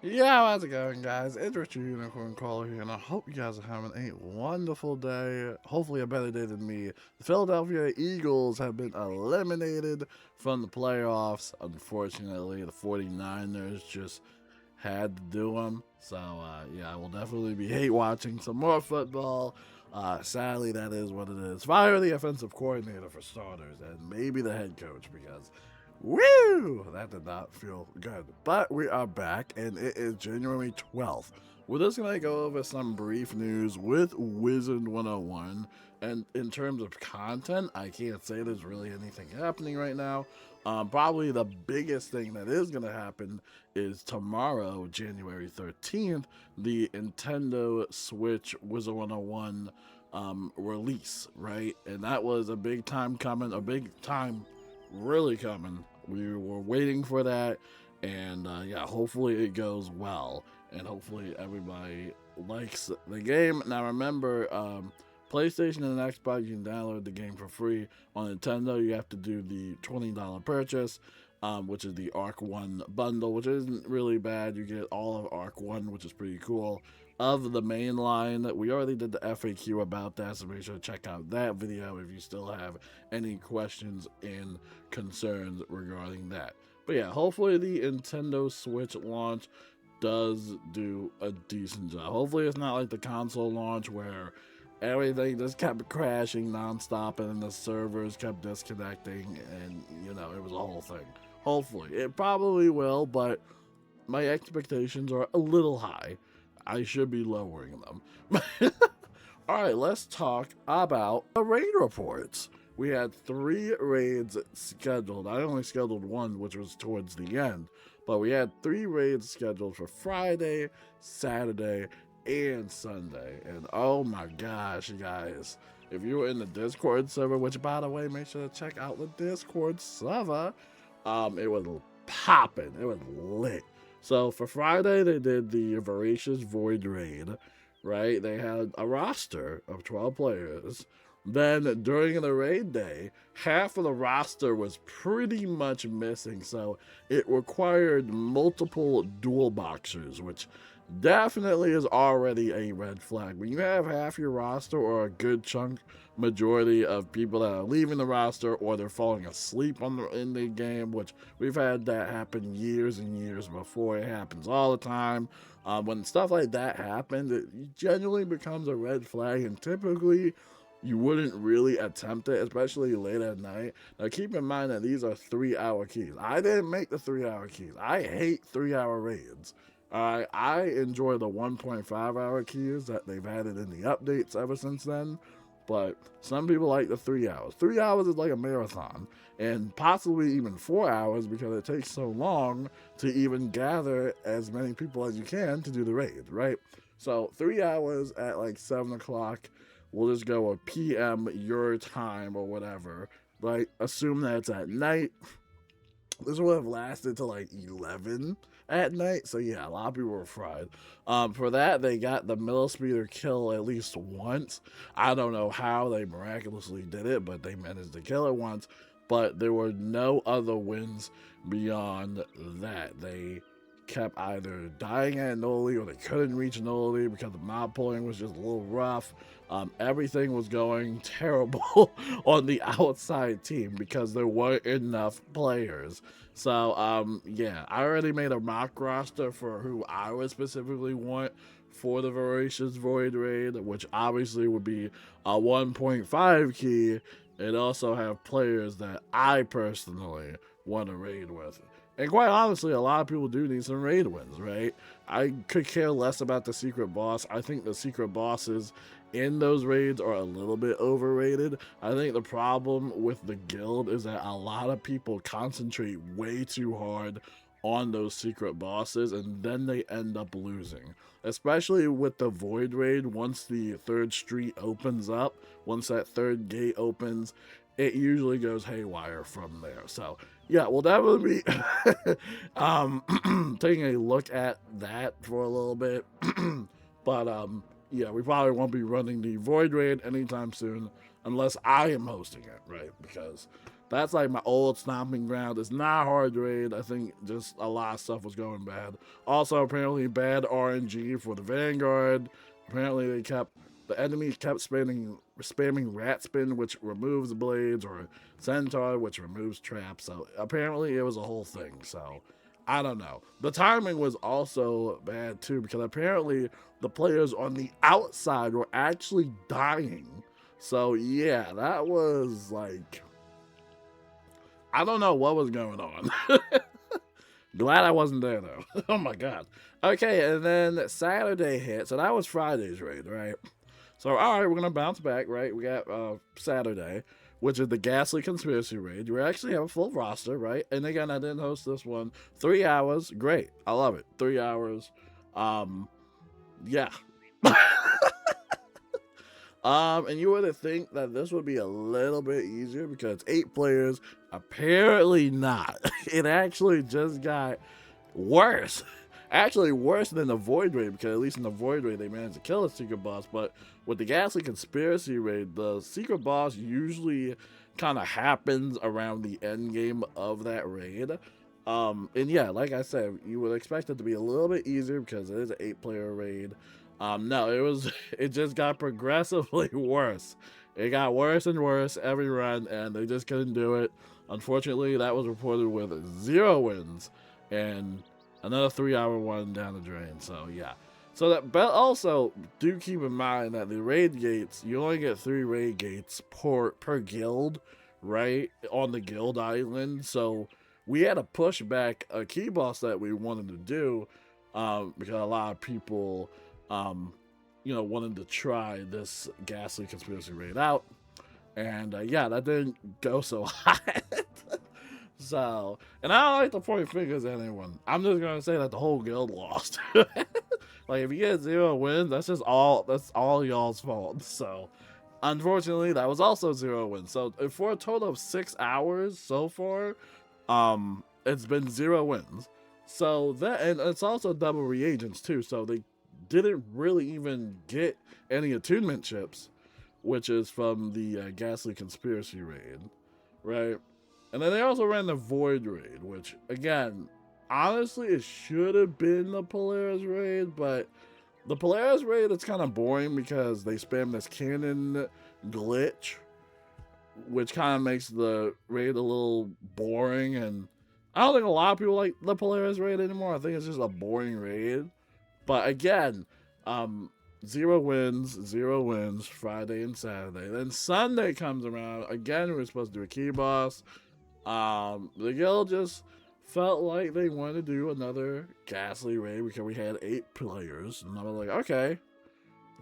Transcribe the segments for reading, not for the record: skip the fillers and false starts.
Yeah, how's it going, guys? It's Richard Unicorn Caller here, and I hope you guys are having a wonderful day. Hopefully, a better day than me. The Philadelphia Eagles have been eliminated from the playoffs. Unfortunately, the 49ers just had to do them. So, yeah, I will definitely be hate watching some more football. Sadly, that is what it is. Fire the offensive coordinator for starters, and maybe the head coach because woo! That did not feel good. But we are back, and it is January 12th. We're just going to go over some brief news with Wizard101. And in terms of content, I can't say there's really anything happening right now. Probably the biggest thing that is going to happen is tomorrow, January 13th, the Nintendo Switch Wizard101 release, right? And that was a big time coming, a big time really coming. We were waiting for that, and yeah, hopefully it goes well, and hopefully everybody likes the game. Now remember, PlayStation and Xbox, you can download the game for free. On Nintendo, you have to do the $20 purchase, which is the Arc 1 bundle, which isn't really bad. You get all of Arc 1, which is pretty cool. Of the main line, we already did the FAQ about that, so make sure to check out that video if you still have any questions and concerns regarding that. But yeah, hopefully the Nintendo Switch launch does do a decent job. Hopefully it's not like the console launch where everything just kept crashing nonstop and the servers kept disconnecting and it was a whole thing. Hopefully. It probably will, but my expectations are a little high. I should be lowering them. All right, let's talk about the raid reports. We had 3 raids scheduled. I only scheduled one, which was towards the end, but we had 3 raids scheduled for Friday, Saturday, and Sunday. And oh my gosh, you guys, if you were in the Discord server, which by the way, make sure to check out the Discord server, it was popping. It was lit. So for Friday, they did the Voracious Void raid, right? They had a roster of 12 players. Then during the raid day, half of the roster was pretty much missing, so it required multiple dual boxers, which definitely is already a red flag. When you have half your roster or a good chunk majority of people that are leaving the roster or they're falling asleep in the game, which we've had that happen years and years before. It happens all the time. When stuff like that happens, it genuinely becomes a red flag, and typically you wouldn't really attempt it, especially late at night. Now, keep in mind that these are 3-hour keys. I didn't make the 3-hour keys. I hate 3-hour raids. I enjoy the 1.5-hour keys that they've added in the updates ever since then. But some people like the 3 hours. 3 hours is like a marathon, and possibly even 4 hours because it takes so long to even gather as many people as you can to do the raid, right? So 3 hours at like 7 o'clock. We'll just go a PM your time or whatever. Like assume that it's at night. This would have lasted to like 11 at night. So yeah, a lot of people were fried. For that, they got the middle speeder kill at least once. I don't know how they miraculously did it, but they managed to kill it once. But there were no other wins beyond that. They kept either dying at Noli or they couldn't reach Noli because the mob pulling was just a little rough. Everything was going terrible on the outside team because there weren't enough players. So, yeah, I already made a mock roster for who I would specifically want for the Voracious Void raid, which obviously would be a 1.5 key, and also have players that I personally want to raid with. And quite honestly, a lot of people do need some raid wins, right? I could care less about the secret boss. I think the secret bosses in those raids are a little bit overrated. I think the problem with the guild is that a lot of people concentrate way too hard on those secret bosses and then they end up losing. Especially with the void raid, once the third street opens up, once that third gate opens, it usually goes haywire from there. So yeah, we'll definitely be taking a look at that for a little bit. But yeah, we probably won't be running the Void Raid anytime soon unless I am hosting it, right? Because That's like my old stomping ground. It's not hard raid. I think just a lot of stuff was going bad. Also, apparently bad RNG for the Vanguard. Apparently the enemies kept spamming rat spin, which removes blades, or centaur, which removes traps. So apparently it was a whole thing. So I don't know. The timing was also bad too, because apparently the players on the outside were actually dying. So yeah, that was like, I don't know what was going on. Glad I wasn't there though. Oh my god. Okay, and then Saturday hit. So that was Friday's raid, right? So all right, we're gonna bounce back, right? We got Saturday, which is the Ghastly Conspiracy raid. We actually have a full roster, right? And again, I didn't host this one. 3 hours, great. I love it. 3 hours. Yeah. And you would think that this would be a little bit easier because 8 players. Apparently not. It actually just got worse. Actually worse than the Void Raid, because at least in the Void Raid they managed to kill a secret boss. But with the Ghastly Conspiracy Raid, the secret boss usually kind of happens around the end game of that raid. And yeah, like I said, you would expect it to be a little bit easier because it is an 8-player raid. No, it just got progressively worse. It got worse and worse every run, and they just couldn't do it. Unfortunately, that was reported with 0 wins and another 3-hour one down the drain. So yeah. So that, but also do keep in mind that the raid gates, you only get 3 raid gates per guild, right? On the guild island. So we had to push back a key boss that we wanted to do, because a lot of people wanted to try this Ghastly Conspiracy raid out. And yeah, that didn't go so hot. So, and I don't like to point fingers at anyone. I'm just gonna say that the whole guild lost. Like, if you get 0 wins, that's all y'all's fault. So, unfortunately, that was also 0 wins. So, for a total of 6 hours so far, it's been 0 wins. So that, and it's also double reagents too. So they didn't really even get any attunement chips, which is from the Ghastly Conspiracy raid, right? And then they also ran the Void raid, which, again, honestly, it should have been the Polaris raid, but the Polaris raid, it's kind of boring because they spam this cannon glitch, which kind of makes the raid a little boring, and I don't think a lot of people like the Polaris raid anymore. I think it's just a boring raid. But again, 0 wins, Friday and Saturday. Then Sunday comes around. Again, we were supposed to do a key boss. The guild just felt like they wanted to do another Ghastly raid because we had 8 players. And I was like, okay.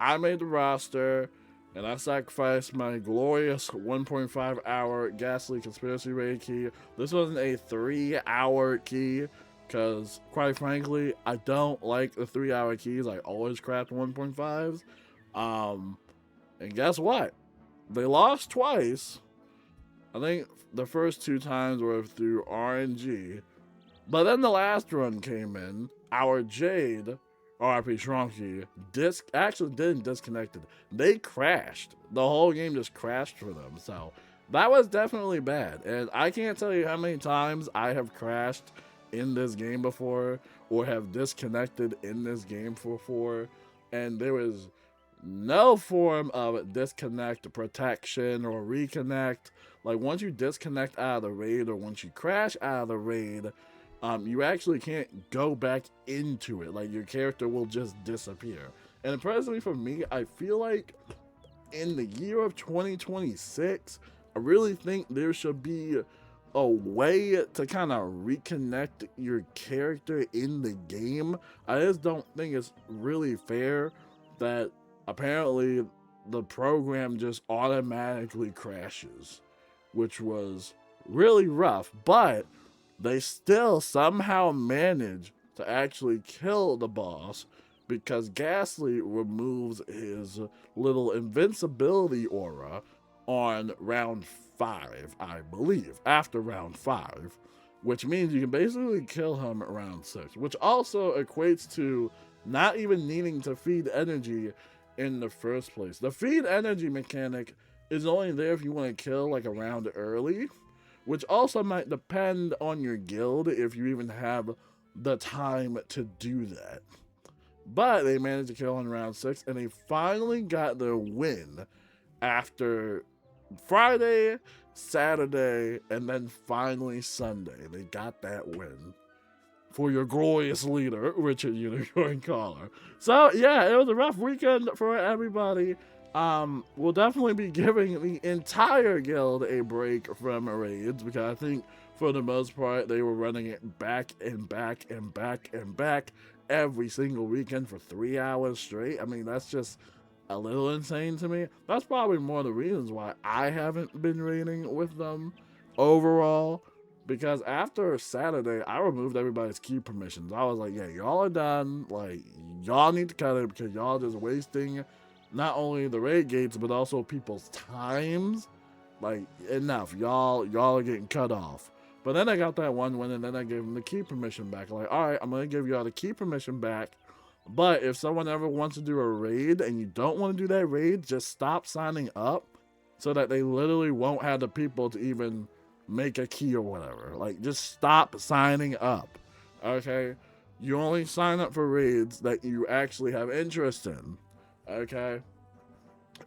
I made the roster, and I sacrificed my glorious 1.5 hour Ghastly Conspiracy raid key. This wasn't a 3-hour key, because, quite frankly, I don't like the 3-hour keys. I always craft 1.5s. And guess what? They lost twice. I think the first 2 times were through RNG. But then the last run came in. Our Jade, RP Shrunky, actually didn't disconnect it. They crashed. The whole game just crashed for them. So that was definitely bad. And I can't tell you how many times I have crashed in this game before, or have disconnected in this game before, and there was no form of disconnect protection or reconnect. Like, once you disconnect out of the raid, or once you crash out of the raid, you actually can't go back into it. Like, your character will just disappear. And personally, for me, I feel like in the year of 2026, I really think there should be a way to kind of reconnect your character in the game. I just don't think it's really fair that apparently the program just automatically crashes, which was really rough, but they still somehow manage to actually kill the boss because Ghastly removes his little invincibility aura on round 5, I believe, after round 5, which means you can basically kill him at round 6, which also equates to not even needing to feed energy in the first place. The feed energy mechanic is only there if you want to kill like a round early, which also might depend on your guild if you even have the time to do that. But they managed to kill in round 6, and they finally got their win after Friday, Saturday, and then finally Sunday. They got that win for your glorious leader, Richard Unicorn Caller. So yeah, it was a rough weekend for everybody. We'll definitely be giving the entire guild a break from raids, because I think for the most part they were running it back and back and back and back every single weekend for 3 hours straight. I mean, that's just a little insane to me. That's probably one of the reasons why I haven't been raiding with them overall, because after Saturday, I removed everybody's key permissions. I was like, yeah, y'all are done. Like, y'all need to cut it, because y'all just wasting not only the raid gates, but also people's times. Like, enough. Y'all are getting cut off. But then I got that one win, and then I gave them the key permission back. Like, all right, I'm going to give y'all the key permission back. But if someone ever wants to do a raid and you don't want to do that raid, just stop signing up, so that they literally won't have the people to even make a key or whatever. Like, just stop signing up, okay? You only sign up for raids that you actually have interest in, okay?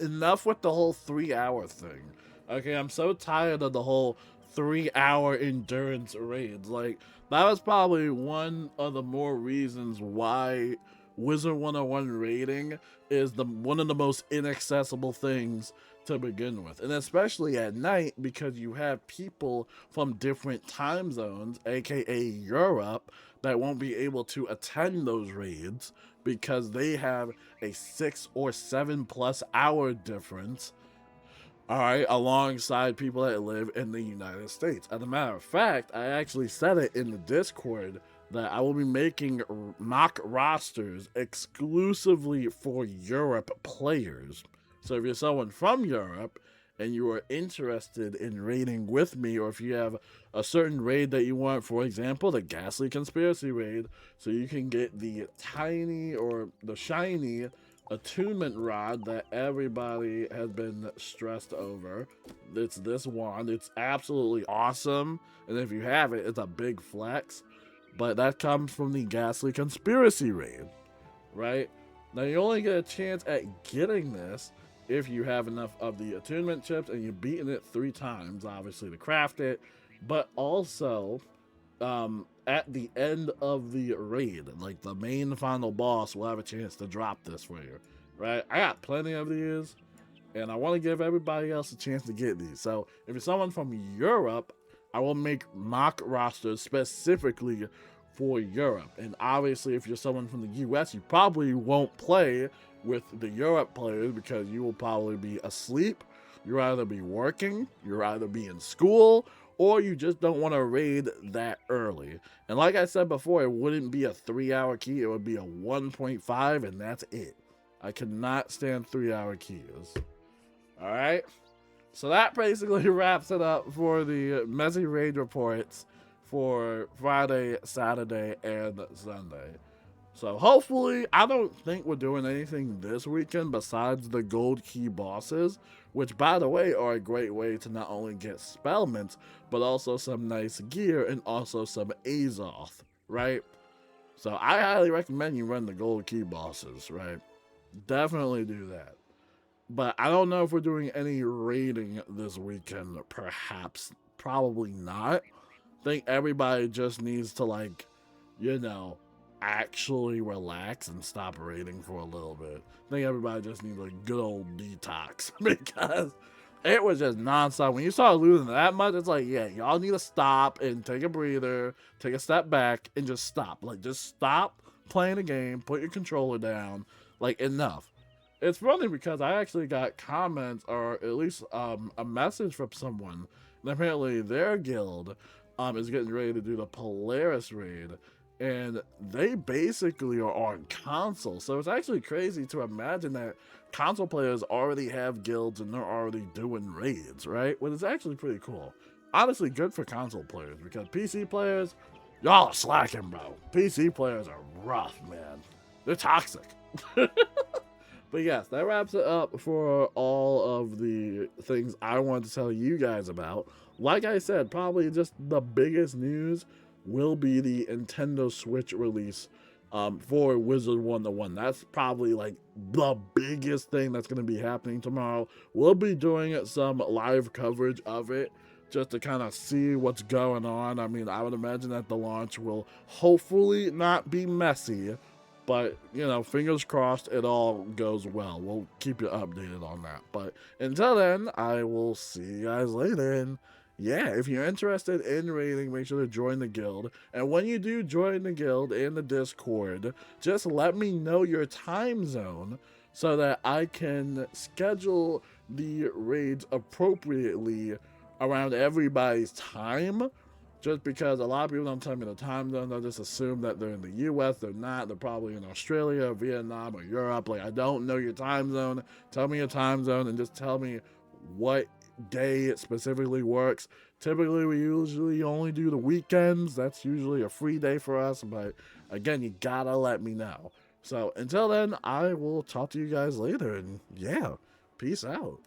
Enough with the whole 3-hour thing, okay? I'm so tired of the whole 3-hour endurance raids. Like, that was probably one of the more reasons why Wizard101 raiding is one of the most inaccessible things to begin with, and especially at night, because you have people from different time zones, aka Europe, that won't be able to attend those raids because they have a 6 or 7+ hour difference, all right, alongside people that live in the United States. As a matter of fact, I actually said it in the Discord that I will be making mock rosters exclusively for Europe players. So if you're someone from Europe and you are interested in raiding with me, or if you have a certain raid that you want, for example, the Ghastly Conspiracy raid, so you can get the tiny or the shiny attunement rod that everybody has been stressed over. It's this wand. It's absolutely awesome, and if you have it, it's a big flex. But that comes from the Ghastly Conspiracy raid, right? Now, you only get a chance at getting this if you have enough of the attunement chips and you've beaten it 3 times, obviously, to craft it. But also, at the end of the raid, like the main final boss will have a chance to drop this for you, right? I got plenty of these, and I want to give everybody else a chance to get these. So if you're someone from Europe, I will make mock rosters specifically for Europe. And obviously, if you're someone from the US, you probably won't play with the Europe players because you will probably be asleep. You'll either be working, you'll either be in school, or you just don't want to raid that early. And like I said before, it wouldn't be a 3-hour key, it would be a 1.5, and that's it. I cannot stand 3-hour keys. Alright? So that basically wraps it up for the messy raid reports for Friday, Saturday, and Sunday. So hopefully, I don't think we're doing anything this weekend besides the gold key bosses, which, by the way, are a great way to not only get spellments, but also some nice gear and also some Azoth, right? So I highly recommend you run the gold key bosses, right? Definitely do that. But I don't know if we're doing any raiding this weekend. Perhaps, probably not. I think everybody just needs to, like, you know, actually relax and stop raiding for a little bit. I think everybody just needs a good old detox because it was just nonstop. When you start losing that much, it's like, yeah, y'all need to stop and take a breather, take a step back, and just stop. Like, just stop playing the game, put your controller down, like, enough. It's funny because I actually got comments, or at least a message from someone, and apparently their guild is getting ready to do the Polaris raid, and they basically are on console. So it's actually crazy to imagine that console players already have guilds and they're already doing raids, right? Well, it's actually pretty cool. Honestly, good for console players, because PC players, y'all are slacking, bro. PC players are rough, man. They're toxic. But yes, that wraps it up for all of the things I wanted to tell you guys about. Like I said, probably just the biggest news will be the Nintendo Switch release for Wizard101. That's probably like the biggest thing that's going to be happening tomorrow. We'll be doing some live coverage of it just to kind of see what's going on. I mean, I would imagine that the launch will hopefully not be messy, but, you know, fingers crossed it all goes well. We'll keep you updated on that. But until then, I will see you guys later. And yeah, if you're interested in raiding, make sure to join the guild. And when you do join the guild in the Discord, just let me know your time zone so that I can schedule the raids appropriately around everybody's time. Just because a lot of people don't tell me the time zone, they'll just assume that they're in the US. They're not. They're probably in Australia, Vietnam, or Europe. Like, I don't know your time zone. Tell me your time zone and just tell me what day it specifically works. Typically, we usually only do the weekends. That's usually a free day for us. But again, you gotta let me know. So until then, I will talk to you guys later. And yeah, peace out.